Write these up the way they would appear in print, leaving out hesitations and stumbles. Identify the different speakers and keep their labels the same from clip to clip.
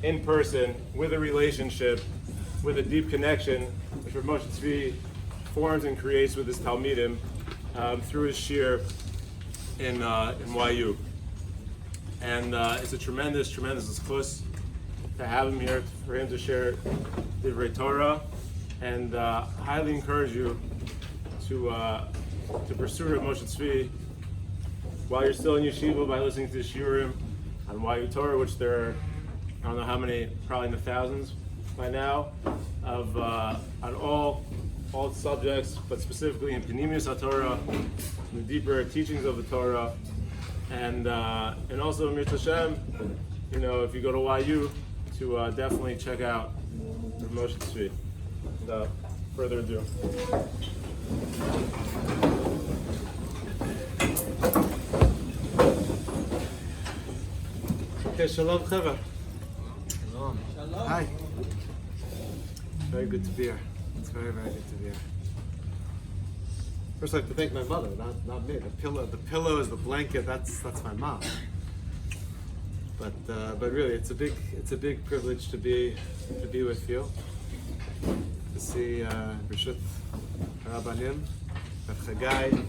Speaker 1: in person, with a relationship, with a deep connection, which Moshe Tzvi forms and creates with his Talmidim through his shir in YU. And it's a tremendous zchus to have him here, for him to share Divrei Torah, and highly encourage you to pursue Rav Moshe Tzvi while you're still in yeshiva by listening to the shiurim on YU Torah, which there are, I don't know how many, probably in the thousands by now, of on all subjects, but specifically in Pnimius HaTorah, the deeper teachings of the Torah, and also Mir Hashem, you know, if you go to YU, to definitely check out Rav Moshe Tzvi. Without further ado. Okay, shalom cheva.
Speaker 2: Shalom.
Speaker 1: Hi. Very good to be here. It's very good to be here. First, I'd like to thank my mother, not me. The pillows, the blanket. That's my mom. But really, it's a big privilege to be with you. To see Rishut Rabbanim, Rav Chagai,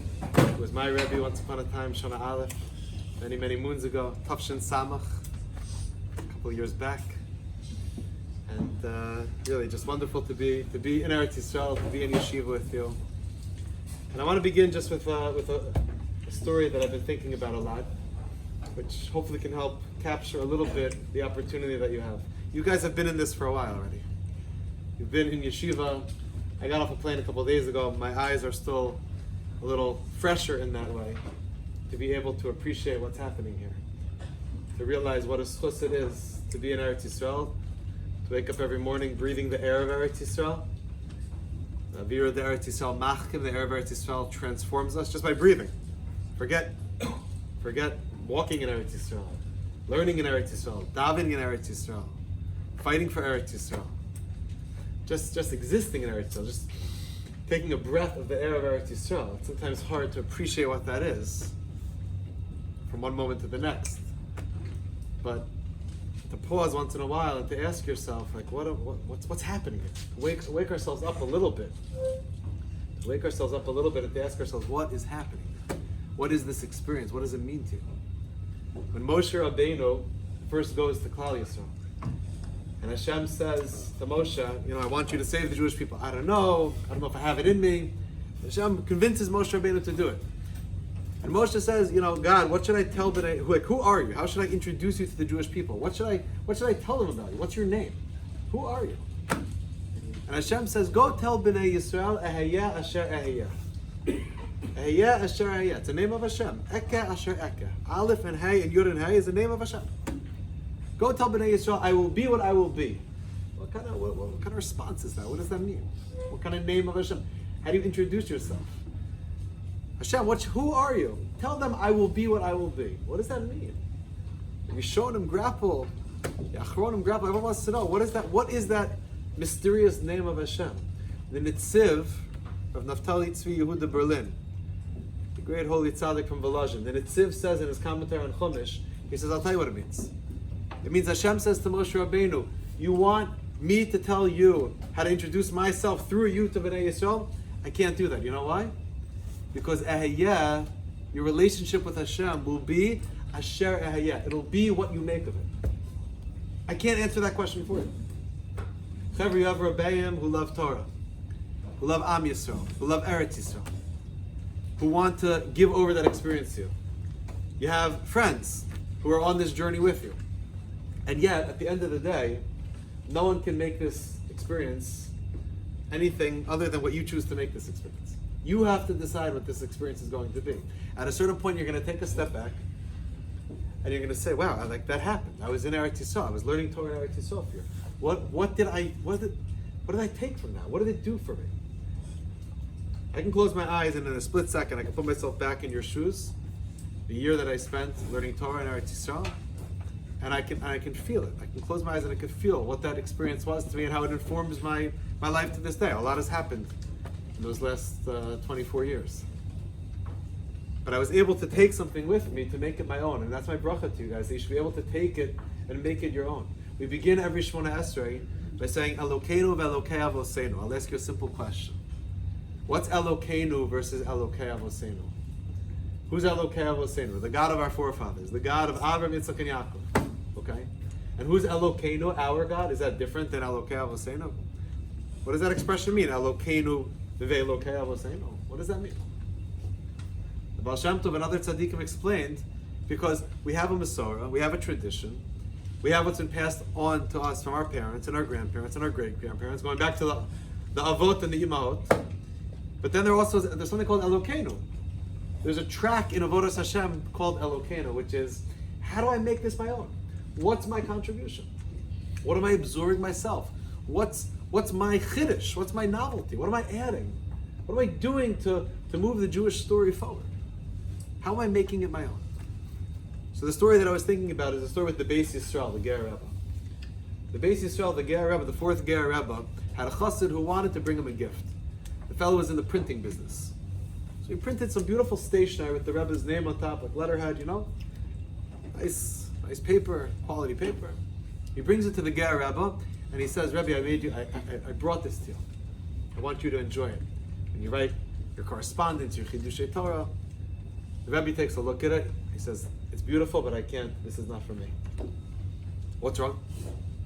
Speaker 1: who was my Rebbe once upon a time, Shana Aleph, many moons ago, Tafshin Samach, a couple of years back, and really just wonderful to be in Eretz Yisrael, to be in yeshiva with you. And I want to begin just with a story that I've been thinking about a lot, which hopefully can help capture a little bit the opportunity that you have. You guys have been in this for a while already. You've been in yeshiva. I got off a plane a couple of days ago. My eyes are still a little fresher in that way, to be able to appreciate what's happening here, to realize what a zchus it is to be in Eretz Yisrael, to wake up every morning breathing the air of Eretz Yisrael. Avira the Eretz Yisrael machkim, the air of Eretz Yisrael transforms us just by breathing. Forget walking in Eretz Yisrael, learning in Eretz Yisrael, davening in Eretz Yisrael, fighting for Eretz Yisrael. Just existing in Eretz Yisrael, just taking a breath of the air of Eretz Yisrael. It's sometimes hard to appreciate what that is from one moment to the next. But to pause once in a while and to ask yourself, like, what's happening here? Wake ourselves up a little bit. To wake ourselves up a little bit and to ask ourselves, what is happening? What is this experience? What does it mean to you? When Moshe Rabbeinu first goes to Klal Yisrael, and Hashem says to Moshe, I want you to save the Jewish people. I don't know if I have it in me. Hashem convinces Moshe Rabbeinu to do it. And Moshe says, God, what should I tell B'nai? Who are you? How should I introduce you to the Jewish people? What should I tell them about you? What's your name? Who are you? And Hashem says, go tell B'nai Yisrael, Eheyeh Asher Eheyeh. Eheyeh Asher Eheyeh. It's the name of Hashem. Eke Asher Eke. Aleph and Hey and Yud and Hey is the name of Hashem. Go tell B'nai Yisrael, I will be what I will be. What kind of response is that? What does that mean? What kind of name of Hashem? How do you introduce yourself? Hashem, who are you? Tell them I will be what I will be. What does that mean? Rishonim grapple. Achronim grapple. Everyone wants to know, what is that? What is that mysterious name of Hashem? The Nitziv of Naftali Tzvi Yehuda Berlin, the great holy tzaddik from Volozhin. The Nitziv says in his commentary on Chumash, he says, I'll tell you what it means. It means Hashem says to Moshe Rabbeinu, you want me to tell you how to introduce myself through you to Bnei Yisrael? I can't do that. You know why? Because Eheyeh, your relationship with Hashem will be Asher Eheyeh. It'll be what you make of it. I can't answer that question for you. However, you have Rebbeim who love Torah, who love Am Yisrael, who love Eretz Yisrael, who want to give over that experience to you. You have friends who are on this journey with you. And yet, at the end of the day, no one can make this experience anything other than what you choose to make this experience. You have to decide what this experience is going to be. At a certain point, you're going to take a step back, and you're going to say, wow, that happened. I was in Eretz Yisrael. I was learning Torah in Eretz Yisrael here. What did I take from that? What did it do for me? I can close my eyes, and in a split second, I can put myself back in your shoes. The year that I spent learning Torah in Eretz Yisrael, and I can feel it. I can close my eyes and I can feel what that experience was to me and how it informs my life to this day. A lot has happened in those last 24 years. But I was able to take something with me to make it my own. And that's my bracha to you guys. You should be able to take it and make it your own. We begin every Shemona Esrei by saying Elokeinu ve'Elokei Avoseinu. I'll ask you a simple question. What's Elokeinu versus Elokei Avoseinu? Who's Elokei Avoseinu? The God of our forefathers, the God of Avraham, Yitzchak, and Yaakov. Okay? And who's Elokeinu, our God? Is that different than Elokei Avoseinu? What does that expression mean? Elokeinu ve'Elokei Avoseinu. What does that mean? The Baal Shem Tov and other tzaddikim explained, because we have a Masorah, we have a tradition, we have what's been passed on to us from our parents and our grandparents and our great-grandparents, going back to the Avot and the Imahot. But then there's something called Elokeinu. There's a track in Avodas Hashem called Elokeinu, which is, how do I make this my own? What's my contribution? What am I absorbing myself? What's my chiddush? What's my novelty? What am I adding? What am I doing to move the Jewish story forward? How am I making it my own? So the story that I was thinking about is the story with the Beis Yisrael, the Ger Rebbe. The Beis Yisrael, the Ger Rebbe, the fourth Ger Rebbe, had a chassid who wanted to bring him a gift. The fellow was in the printing business. So he printed some beautiful stationery with the Rebbe's name on top, like letterhead, nice paper, quality paper. He brings it to the Ger Rebbe, and he says, Rebbe, I brought this to you. I want you to enjoy it. And you write your correspondence, your Chidushei Torah. The Rebbe takes a look at it. He says, it's beautiful, but I can't, this is not for me. What's wrong?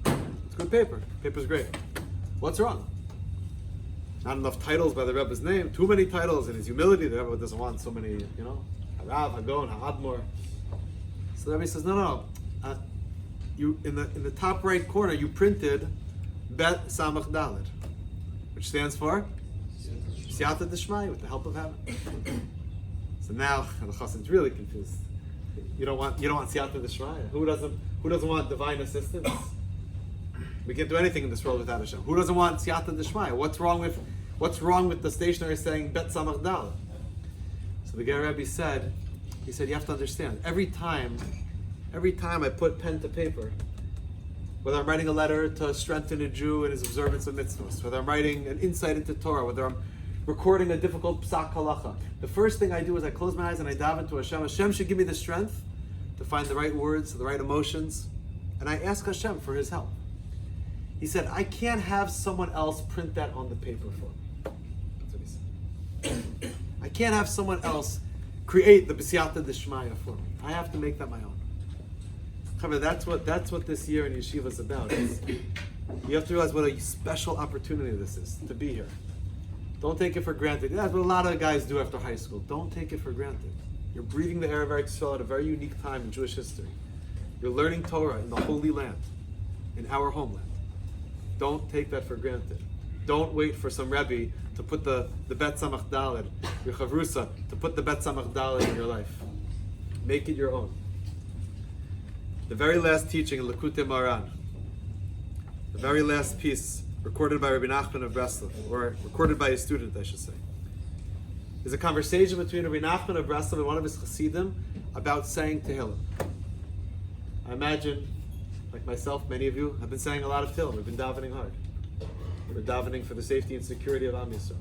Speaker 1: It's good paper. Paper's great. What's wrong? Not enough titles by the Rebbe's name. Too many titles. In his humility, the Rebbe doesn't want so many, Harav, Hagon, Ha'admor. So the Rebbe says, no. You in the top right corner, you printed Bet Samach Daled, which stands for Siyata D'Shmai, with the help of heaven. So now the chassid's really confused. You don't want Siyata D'Shmai. Who doesn't want divine assistance? We can't do anything in this world without Hashem. Who doesn't want Siyata D'Shmai? What's wrong with the stationery saying Bet Samach Daled? So the Ger Rebbe said, you have to understand, every time I put pen to paper, whether I'm writing a letter to strengthen a Jew in his observance of mitzvahs, whether I'm writing an insight into Torah, whether I'm recording a difficult psak halacha, the first thing I do is I close my eyes and I daven to Hashem. Hashem should give me the strength to find the right words, the right emotions, and I ask Hashem for His help. He said, I can't have someone else print that on the paper for me. That's what he said. I can't have someone else create the B'siyata D'Shmaya for me. I have to make that my own. That's what this year in Yeshiva is about. You have to realize what a special opportunity this is, to be here. Don't take it for granted. That's what a lot of guys do after high school. Don't take it for granted. You're breathing the air of Eretz Yisrael at a very unique time in Jewish history. You're learning Torah in the Holy Land, in our homeland. Don't take that for granted. Don't wait for some Rebbe to put the Bet Samach Daled, your Chavrusa, to put the Bet Samach Daled in your life. Make it your own. The very last teaching in Likutei Moharan, the very last piece recorded by Rabbi Nachman of Breslov, or recorded by a student, I should say, is a conversation between Rabbi Nachman of Breslov and one of his Hasidim about saying Tehillim. I imagine, like myself, many of you have been saying a lot of Tehillim. We've been davening hard. We're davening for the safety and security of Am Yisrael.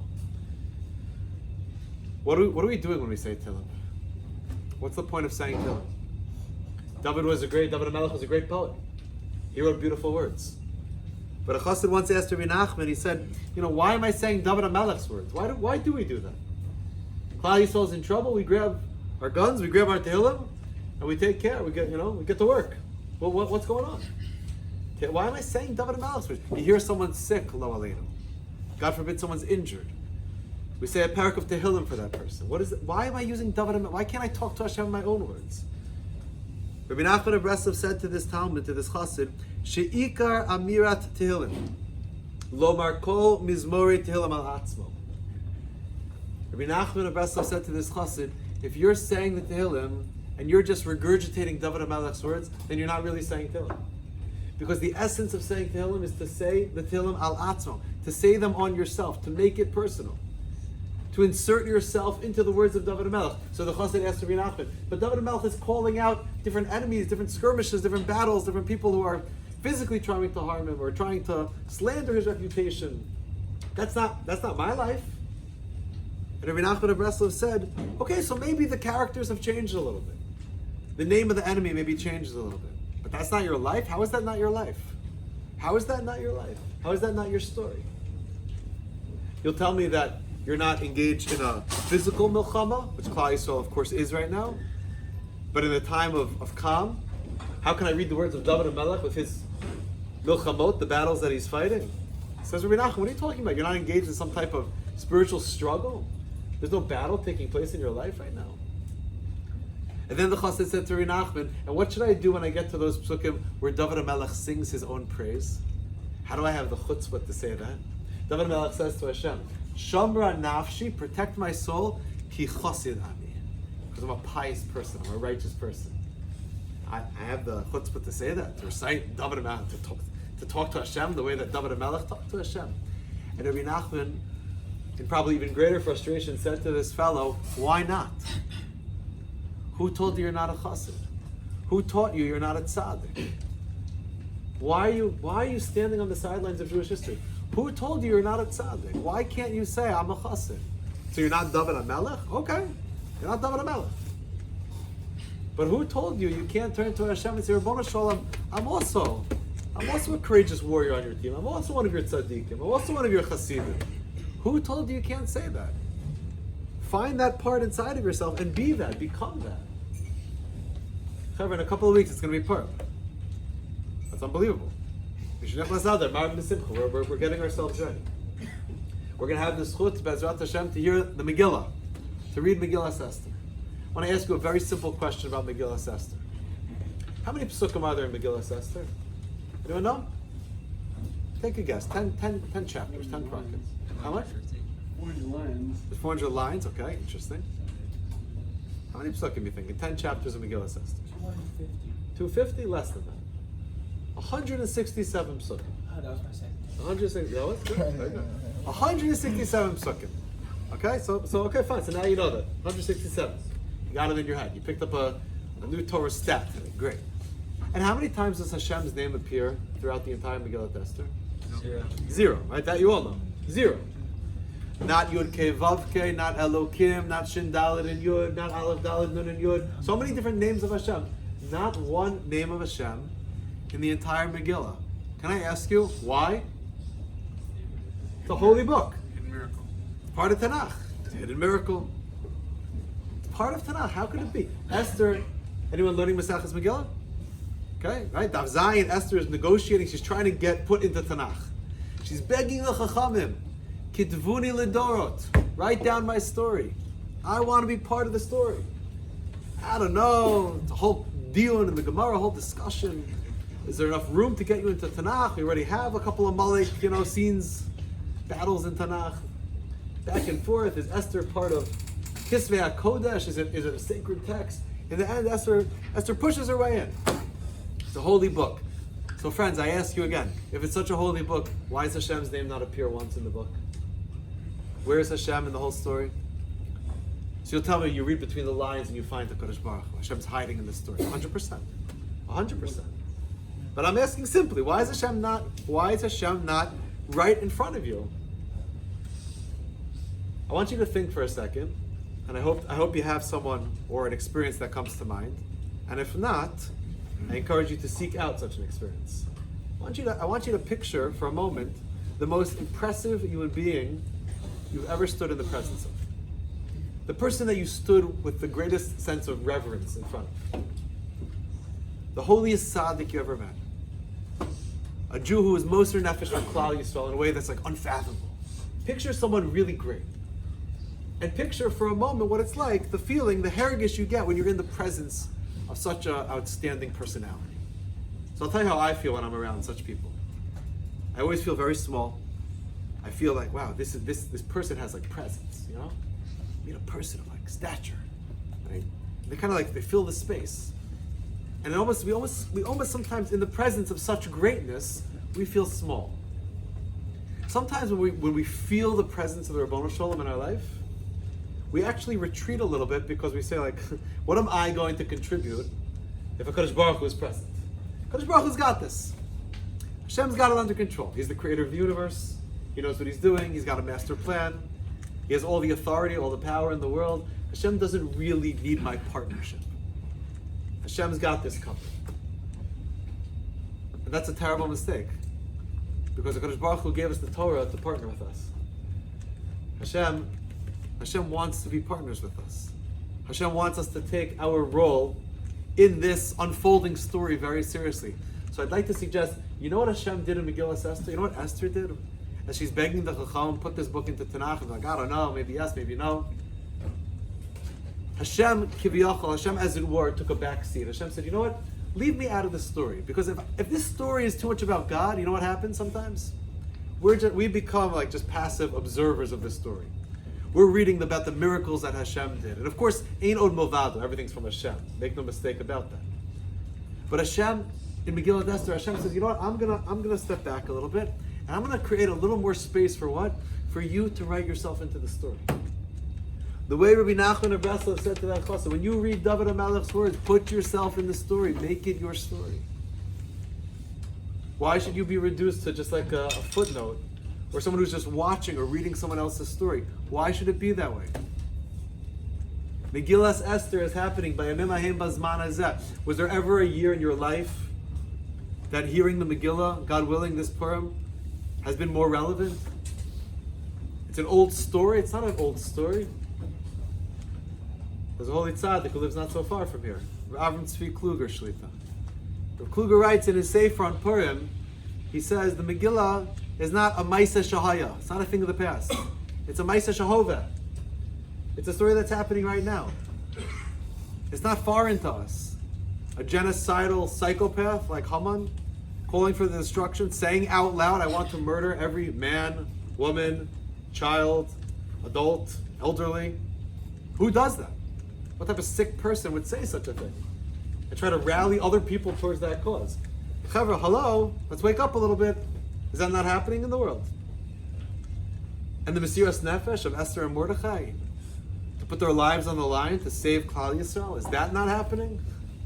Speaker 1: What are we doing when we say Tehillim? What's the point of saying Tehillim? David HaMelech was a great poet. He wrote beautiful words. But a chassid once asked Rabbi Nachman, he said, why am I saying David HaMelech's words? Why do we do that? Klal Yisrael's in trouble, we grab our guns, we grab our Tehillim, and we take care, we get to work. Well, what's going on? Why am I saying David HaMelech's words? You hear someone's sick, lo aleinu. God forbid someone's injured. We say a parak of Tehillim for that person. What is it? Why am I using David HaMelech? Why can't I talk to Hashem in my own words? Rabbi Nachman of Breslov said to this Talmud, to this Chassid, She'ikar amirat Tehillim, lomar kol mizmori Tehillim al atzmo. Rabbi Nachman of Breslov said to this Chassid, if you're saying the Tehillim and you're just regurgitating David HaMelech's words, then you're not really saying Tehillim. Because the essence of saying Tehillim is to say the Tehillim al atzmo, to say them on yourself, to make it personal, to insert yourself into the words of David HaMelech. So the Chassid asked Rabbi Nachman, but David HaMelech is calling out different enemies, different skirmishes, different battles, different people who are physically trying to harm him or trying to slander his reputation. That's not my life. And Rabbi Nachman of Breslov said, okay, so maybe the characters have changed a little bit. The name of the enemy maybe changes a little bit. But that's not your life? How is that not your life? How is that not your life? How is that not your story? You'll tell me that you're not engaged in a physical milchama, which Klal Yisrael, of course, is right now. But in a time of calm, how can I read the words of David HaMelech with his milchamot, the battles that he's fighting? Says Rabbi Nachman, what are you talking about? You're not engaged in some type of spiritual struggle? There's no battle taking place in your life right now? And then the Chassid said to Rabbi Nachman, and what should I do when I get to those psukim where David HaMelech sings his own praise? How do I have the chutzpah to say that? David HaMelech says to Hashem, Shamra nafshi, protect my soul, ki chosid ami. Because I'm a pious person, I'm a righteous person. I have the chutzpah to say that, to recite David HaMelech, to talk to Hashem the way that David HaMelech talked to Hashem. And Rabbi Nachman, in probably even greater frustration, said to this fellow, why not? Who told you you're not a chassid? Who taught you you're not a tzaddik? Why are you standing on the sidelines of Jewish history? Who told you you're not a tzaddik? Why can't you say, I'm a chassid? So you're not David HaMelech? Okay, you're not David HaMelech. But who told you can't turn to Hashem and say, Rabbona Shalom, I'm also a courageous warrior on your team. I'm also one of your tzaddikim. I'm also one of your chassidim. Who told you can't say that? Find that part inside of yourself and be that, become that. However, in a couple of weeks, it's going to be Purim. That's unbelievable. We're getting ourselves ready. We're going to have the zchut, Bezrat Hashem, to hear the Megillah, to read Megillah Esther. I want to ask you a very simple question about Megillah Esther. How many psukim are there in Megillah Esther? Anyone know? Take a guess. 10 chapters, 10 prophets. How much?
Speaker 2: 400 lines.
Speaker 1: There's 400 lines, okay, interesting. How many psukim you thinking? 10 chapters of Megillah Esther.
Speaker 2: 250.
Speaker 1: 250? Less than that. 167 psukim.
Speaker 2: Oh, that was my second.
Speaker 1: 160, that was good. Very good. 167 psukim. Okay, so okay, fine. So now you know that. 167. You got it in your head. You picked up a new Torah stat today. Great. And how many times does Hashem's name appear throughout the entire Megillah Esther?
Speaker 2: 0.
Speaker 1: 0, right? That you all know. 0. Not Yud Kei Vav Kei, not Elokim, not Shin Dalet and Yud, not Aleph Dalet Nun and Yud. So many different names of Hashem. Not one name of Hashem in the entire Megillah. Can I ask you why? It's a holy book.
Speaker 3: Hidden miracle.
Speaker 1: It's part of Tanakh. It's a hidden miracle. It's part of Tanakh. How could it be? Esther, anyone learning Maseches Megillah? Okay, right? Daf Zayin, Esther is negotiating. She's trying to get put into Tanakh. She's begging the Chachamim, Kitvuni Lidorot, write down my story. I want to be part of the story. I don't know. It's a whole deal in the Gemara, a whole discussion. Is there enough room to get you into Tanakh? We already have a couple of Malek, scenes, battles in Tanakh. Back and forth. Is Esther part of Kisvei HaKodesh? Is it a sacred text? In the end, Esther pushes her way in. It's a holy book. So friends, I ask you again, if it's such a holy book, why does Hashem's name not appear once in the book? Where is Hashem in the whole story? So you'll tell me, you read between the lines and you find the Kodesh Baruch Hu. Hashem's hiding in the story. 100%. 100%. But I'm asking simply, why is Hashem not right in front of you? I want you to think for a second, and I hope you have someone or an experience that comes to mind. And if not, I encourage you to seek out such an experience. I want you to picture for a moment the most impressive human being you've ever stood in the presence of. The person that you stood with the greatest sense of reverence in front of. The holiest tzaddik you ever met. A Jew who is Moser Nefesh from Klal Yisrael in a way that's like unfathomable. Picture someone really great. And picture for a moment what it's like, the feeling, the hergish you get when you're in the presence of such an outstanding personality. So I'll tell you how I feel when I'm around such people. I always feel very small. I feel like, wow, this person has like presence, You meet a person of like stature, right? They kind of like, they fill the space. And we almost sometimes in the presence of such greatness, we feel small. Sometimes when we feel the presence of the Rabbona Shalom in our life, we actually retreat a little bit because we say like, what am I going to contribute if a Kadosh Baruch Hu is present? Kadosh Baruch Hu's got this. Hashem's got it under control. He's the creator of the universe. He knows what he's doing. He's got a master plan. He has all the authority, all the power in the world. Hashem doesn't really need my partnership. Hashem's got this covered. And that's a terrible mistake. Because the Kadosh Baruch Hu gave us the Torah to partner with us. Hashem wants to be partners with us. Hashem wants us to take our role in this unfolding story very seriously. So I'd like to suggest, you know what Hashem did in Megillas Esther? You know what Esther did? As she's begging the Chacham, put this book into Tanakh, and like, I don't know, maybe yes, maybe no. Hashem, Kiviyachal, Hashem as it were, took a back seat. Hashem said, you know what? Leave me out of the story. Because if this story is too much about God, you know what happens sometimes? We become like just passive observers of this story. We're reading about the miracles that Hashem did. And of course, Ein Od Movado, everything's from Hashem. Make no mistake about that. But Hashem, in Megillah Esther, Hashem says, you know what, I'm gonna step back a little bit, and I'm gonna create a little more space for what? For you to write yourself into the story. The way Rabbi Nachman of Breslov said to that chassid, when you read David HaMelech's words, put yourself in the story, make it your story. Why should you be reduced to just like a footnote, or someone who's just watching or reading someone else's story? Why should it be that way? Megillas Esther is happening by Yamim Haim Bazman Hazeh. Was there ever a year in your life that hearing the Megillah, God willing, this Purim, has been more relevant? It's an old story. It's not an old story. There's a holy tzaddik who lives not so far from here, Avram Tzvi Kluger Shlit'a. Rav Kluger writes in his Sefer on Purim, he says the Megillah is not a Maisa Shahaya. It's not a thing of the past. It's a Maisa Shahoveh. It's a story that's happening right now. It's not foreign to us. A genocidal psychopath like Haman, calling for the destruction, saying out loud, I want to murder every man, woman, child, adult, elderly. Who does that? What type of sick person would say such a thing? And try to rally other people towards that cause. Chavra, hello, let's wake up a little bit. Is that not happening in the world? And the Mesiras Nefesh of Esther and Mordechai, to put their lives on the line to save Klal Yisrael, is that not happening?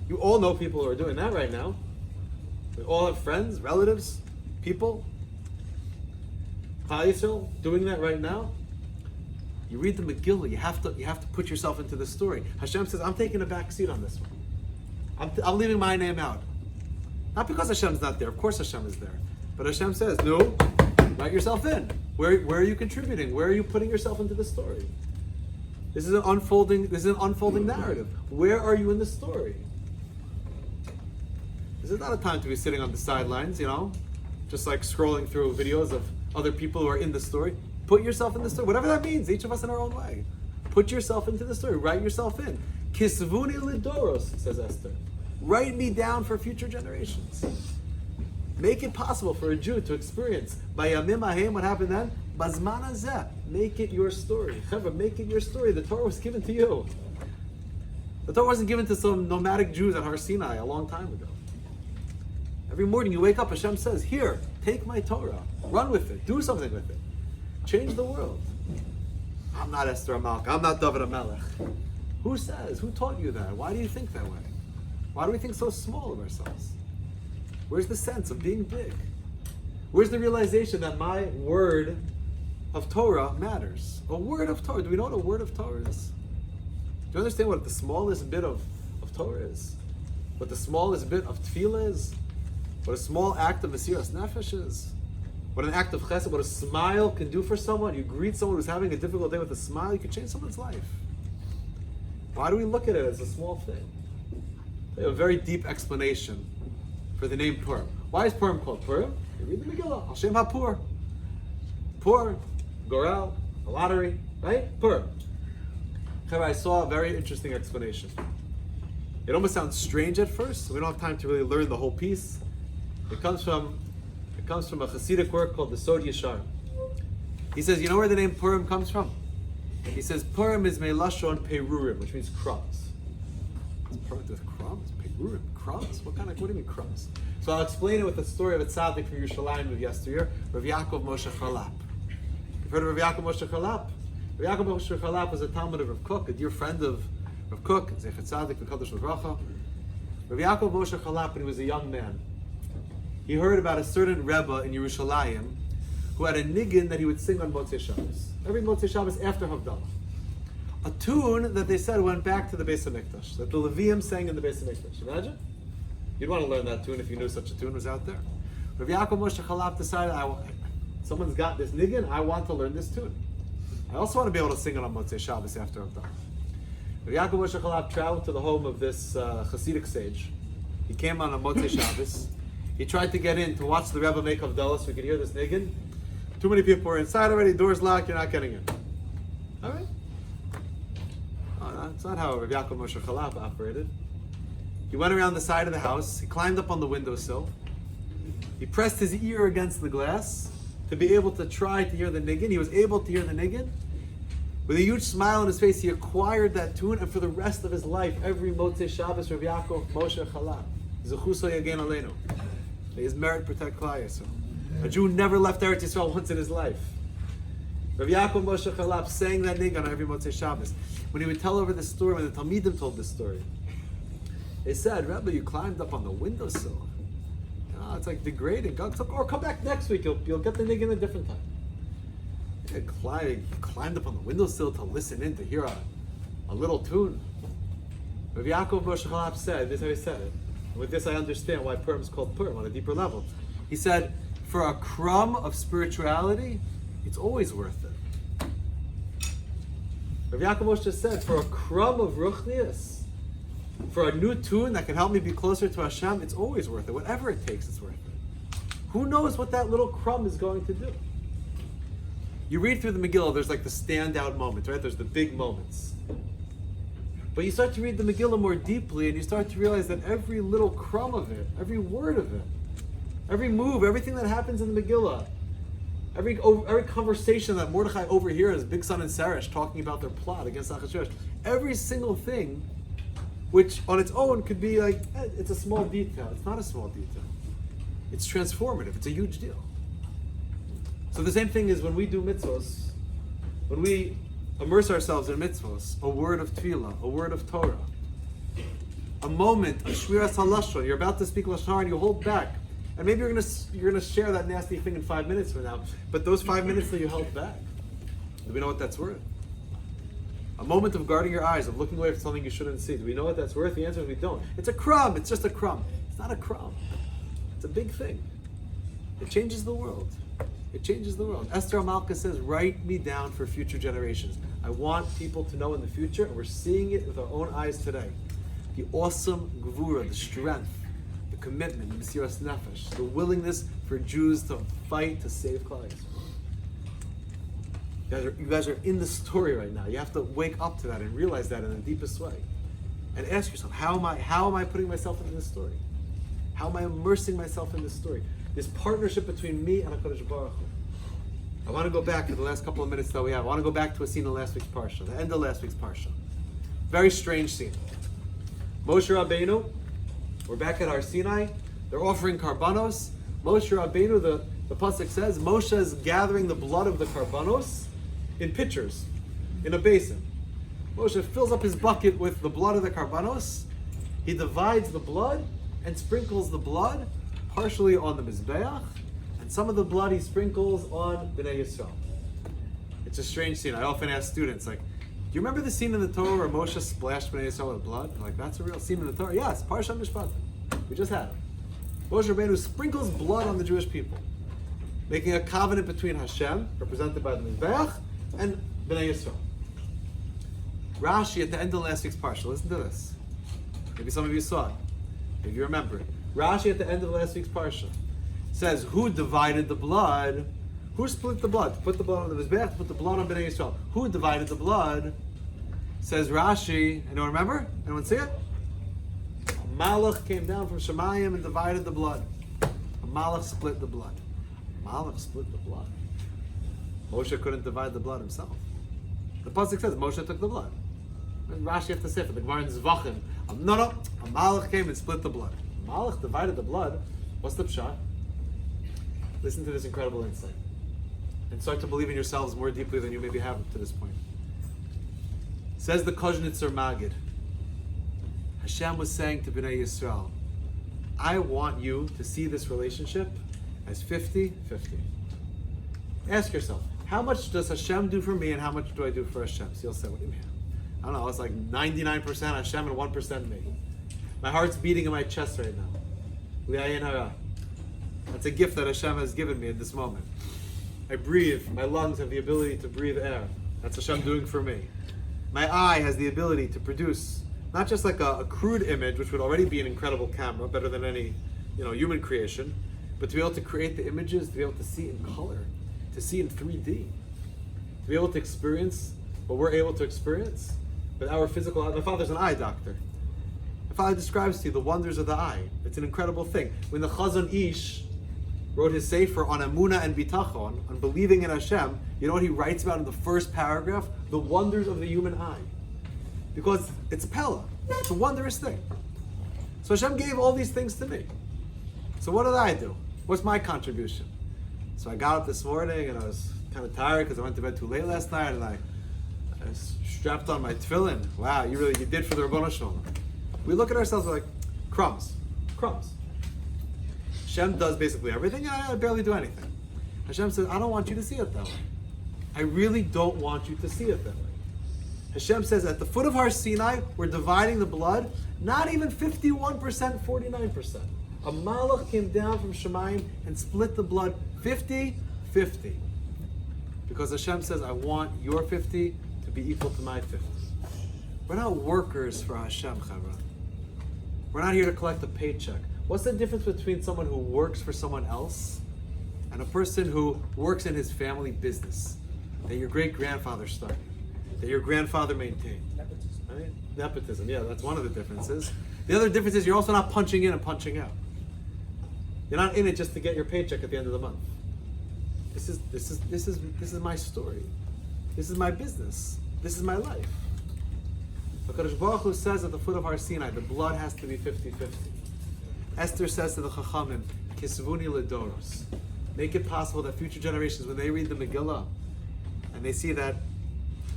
Speaker 1: You all know people who are doing that right now. We all have friends, relatives, people. Klal Yisrael doing that right now. You read the Megillah, you have to put yourself into the story. Hashem says, I'm taking a back seat on this one. I'm leaving my name out. Not because Hashem's not there. Of course Hashem is there. But Hashem says, no, write yourself in. Where are you contributing? Where are you putting yourself into the story? This is an unfolding narrative. Where are you in the story? This is not a time to be sitting on the sidelines, just like scrolling through videos of other people who are in the story. Put yourself in the story, whatever that means, each of us in our own way. Put yourself into the story, write yourself in. Kisvuni lidoros, says Esther. Write me down for future generations. Make it possible for a Jew to experience by Yamim Haim what happened then. Bazman hazeh, make it your story. Chevra, make it your story. The Torah was given to you. The Torah wasn't given to some nomadic Jews at Har Sinai a long time ago. Every morning you wake up, Hashem says, here, take my Torah, run with it, do something with it. Change the world. I'm not Esther HaMelech. I'm not David HaMelech. Who says? Who taught you that? Why do you think that way? Why do we think so small of ourselves? Where's the sense of being big? Where's the realization that my word of Torah matters? A word of Torah. Do we know what a word of Torah is? Do you understand what the smallest bit of Torah is? What the smallest bit of tefillah is? What a small act of Mesiras Nefesh is? What an act of chesed, what a smile can do for someone. You greet someone who's having a difficult day with a smile, you can change someone's life. Why do we look at it as a small thing? They have a very deep explanation for the name Purim. Why is Purim called Purim? You read the Megillah, Al Shem HaPur. Pur, Gorel, a lottery, right? Purim. I saw a very interesting explanation. It almost sounds strange at first, so we don't have time to really learn the whole piece. It comes from a Hasidic work called the Sod Yeshar. He says, you know where the name Purim comes from? He says, Purim is Meilashon Perurim, which means crumbs. It's Purim with crumbs? Perurim? Crumbs? What do you mean crumbs? So I'll explain it with the story of a tzaddik from Yerushalayim of yesteryear, Rav Yaakov Moshe Chalap. You've heard of Rav Yaakov Moshe Chalap? Rav Yaakov Moshe Chalap was a Talmud of Rav Kook, a dear friend of Rav Kook, Zechet Tzaddik, V'Kadosh L'Bracha. Rav Yaakov Moshe Chalap, when he was a young man, he heard about a certain Rebbe in Yerushalayim who had a niggin that he would sing on Motzei Shabbos. Every Motzei Shabbos after Havdalah. A tune that they said went back to the Beis HaMikdash, that the Levium sang in the Beis HaMikdash. Imagine? You'd want to learn that tune if you knew such a tune was out there. Rav Yaakov Moshe Chalap decided, someone's got this niggin, I want to learn this tune. I also want to be able to sing it on Motzei Shabbos after I'm done. Rav Yaakov Moshe Chalap traveled to the home of this Hasidic sage. He came on a Motzei Shabbos. He tried to get in to watch the Rebbe make Havdalah so we could hear this niggin. Too many people were inside already, doors locked, you're not getting in. All right? That's not how Rav Yaakov Moshe Chalap operated. He went around the side of the house, he climbed up on the windowsill, he pressed his ear against the glass to be able to try to hear the niggin. He was able to hear the niggin. With a huge smile on his face, he acquired that tune, and for the rest of his life, every Motzei Shabbos, Rav Yaakov Moshe Chalap, Zechuso Yagen Aleinu. May his merit protect Klal Yisrael. A Jew never left Eretz Yisrael once in his life. Rav Yaakov Moshe Chalap sang that niggin on every Motzei Shabbos. When he would tell over the story, when the Talmidim told this story, they said, Rebbe, you climbed up on the windowsill. Oh, it's like degrading. Or come back next week, you'll get the niggin a different time. He climbed up on the windowsill to listen in, to hear a little tune. Rav Yaakov Moshe Chalap said, this is how he said it. And with this I understand why Purim is called Purim on a deeper level. He said, for a crumb of spirituality, it's always worth it. Rav Yaakov Moshe said, for a crumb of ruchnius, for a new tune that can help me be closer to Hashem, it's always worth it. Whatever it takes, it's worth it. Who knows what that little crumb is going to do? You read through the Megillah, there's like the standout moments, right? There's the big moments. But you start to read the Megillah more deeply, and you start to realize that every little crumb of it, every word of it, every move, everything that happens in the Megillah, every conversation that Mordechai overhears Big Son and Seresh talking about their plot against Achashverosh, every single thing, which on its own could be like, it's a small detail. It's not a small detail. It's transformative. It's a huge deal. So the same thing is when we do mitzvos, when we immerse ourselves in mitzvos, a word of tefillah, a word of Torah, a moment of shmiras halashon, you're about to speak lashon hara and you hold back, and maybe you're gonna share that nasty thing in 5 minutes from now, but those 5 minutes that you held back, do we know what that's worth? A moment of guarding your eyes, of looking away from something you shouldn't see, do we know what that's worth? The answer is we don't. It's a crumb. It's just a crumb. It's not a crumb. It's a big thing. It changes the world. It changes the world. Esther Amalka says, write me down for future generations. I want people to know in the future, and we're seeing it with our own eyes today, the awesome gevura, the strength, the commitment, the mesiras nefesh, the willingness for Jews to fight to save Klal Yisrael. You guys are in the story right now. You have to wake up to that and realize that in the deepest way. And ask yourself, how am I putting myself into this story? How am I immersing myself in this story? This partnership between me and HaKadosh Baruch Hu. I want to go back to the last couple of minutes that we have. I want to go back to a scene in last week's Parsha, the end of last week's Parsha. Very strange scene. Moshe Rabbeinu, we're back at Har Sinai. They're offering karbanos. Moshe Rabbeinu, the pasuk says, Moshe is gathering the blood of the karbanos in pitchers, in a basin. Moshe fills up his bucket with the blood of the karbanos. He divides the blood and sprinkles the blood partially on the Mizbeach, and some of the blood he sprinkles on Bnei Yisrael. It's a strange scene. I often ask students, like, do you remember the scene in the Torah where Moshe splashed Bnei Yisrael with blood? I'm like, that's a real scene in the Torah? Yes, Parshat Mishpatim. We just had it. Moshe Rabbeinu sprinkles blood on the Jewish people, making a covenant between Hashem, represented by the Mizbeach, and Bnei Yisrael. Rashi at the end of last week's Parsha, listen to this. Maybe some of you saw it. Maybe you remember it. Rashi at the end of last week's Parsha says, who divided the blood? Who split the blood? To put the blood on the Mizbeach, to put the blood on Bnei Yisrael. Who divided the blood? Says Rashi, anyone remember? Anyone see it? A Malach came down from Shemayim and divided the blood. A Malach split the blood. A Malach split the blood. Moshe couldn't divide the blood himself. The pasuk says Moshe took the blood. And Rashi has to say for the Gemara in Zvachim, a Malach came and split the blood. A Malach divided the blood. What's the pshat? Listen to this incredible insight, and start to believe in yourselves more deeply than you maybe have up to this point. Says the Koznitzer Magid, Hashem was saying to Bnei Yisrael, I want you to see this relationship as 50-50. Ask yourself, how much does Hashem do for me and how much do I do for Hashem? So you'll say, what do you mean? I don't know, it's like 99% Hashem and 1% me. My heart's beating in my chest right now. That's a gift that Hashem has given me at this moment. I breathe. My lungs have the ability to breathe air. That's Hashem doing for me. My eye has the ability to produce not just like a crude image, which would already be an incredible camera, better than any human creation, but to be able to create the images, to be able to see in color, to see in 3D, to be able to experience what we're able to experience with our physical eye. My father's an eye doctor. My father describes to you the wonders of the eye. It's an incredible thing. When the Chazon Ish wrote his sefer on Emunah and Bitachon, on believing in Hashem, you know what he writes about in the first paragraph? The wonders of the human eye. Because it's a pella. It's a wondrous thing. So Hashem gave all these things to me. So what did I do? What's my contribution? So I got up this morning and I was kind of tired because I went to bed too late last night, and I strapped on my tefillin. Wow, you did for the Rabbanu Shalom. We look at ourselves like crumbs. Hashem does basically everything, and I barely do anything. Hashem says, I don't want you to see it that way. I really don't want you to see it that way. Hashem says, at the foot of Har Sinai, we're dividing the blood, not even 51%, 49%. A malach came down from Shemayim and split the blood 50-50. Because Hashem says, I want your 50 to be equal to my 50. We're not workers for Hashem, Chavra. We're not here to collect a paycheck. What's the difference between someone who works for someone else and a person who works in his family business that your great-grandfather started, that your grandfather maintained?
Speaker 2: Nepotism.
Speaker 1: Right? Nepotism, yeah, that's one of the differences. The other difference is you're also not punching in and punching out. You're not in it just to get your paycheck at the end of the month. This is my story. This is my business. This is my life. HaKadosh Baruch Hu says at the foot of Har Sinai, the blood has to be 50-50. Esther says to the Chachamim, Kisvuni ledoros. Make it possible that future generations, when they read the Megillah, and they see that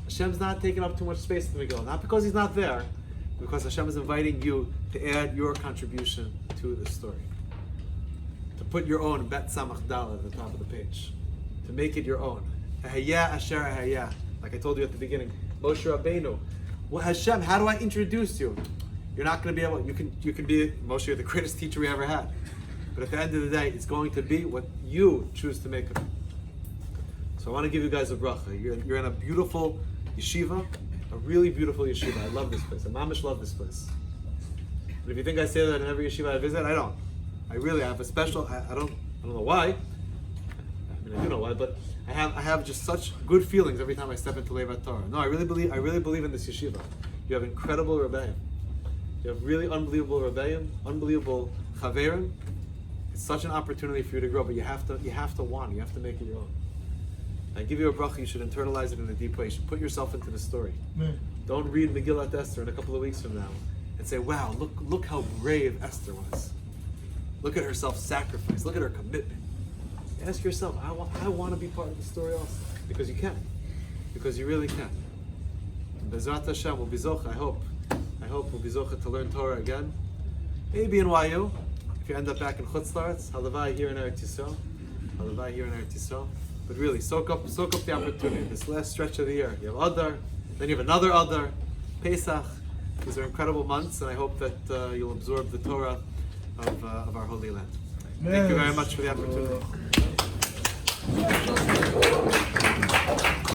Speaker 1: Hashem's not taking up too much space in the Megillah, not because He's not there, because Hashem is inviting you to add your contribution to the story. To put your own Bet Samach Dal at the top of the page. To make it your own. Ahaya Asher Ahaya. Like I told you at the beginning, Moshe Rabbeinu. Well, Hashem, how do I introduce you? You're not going to be able, you can be, Moshe, you're the greatest teacher we ever had. But at the end of the day, it's going to be what you choose to make of it. So I want to give you guys a bracha. You're in a beautiful yeshiva, a really beautiful yeshiva. I love this place. I mamish love this place. And if you think I say that in every yeshiva I visit, I don't. I have a special, I don't know why. I mean, I do know why, but I have just such good feelings every time I step into Lev HaTorah. No, I really believe in this yeshiva. You have incredible rebbeim. You have really unbelievable rebbeim, unbelievable chaverim. It's such an opportunity for you to grow, but you have to make it your own. I give you a bracha, you should internalize it in a deep way. You should put yourself into the story. Don't read Megillat Esther in a couple of weeks from now and say, wow, look how brave Esther was. Look at her self-sacrifice. Look at her commitment. Ask yourself, I want to be part of the story also. Because you can. Because you really can. Bezrat Hashem will be zocha, I hope we'll be zocha to learn Torah again. Maybe in YU. If you end up back in Chutz La'aretz, halavai here in Eretz Yisrael. But really, soak up the opportunity. This last stretch of the year. You have Adar, then you have another Adar, Pesach. These are incredible months, and I hope that you'll absorb the Torah of our Holy Land. Thank you very much for the opportunity.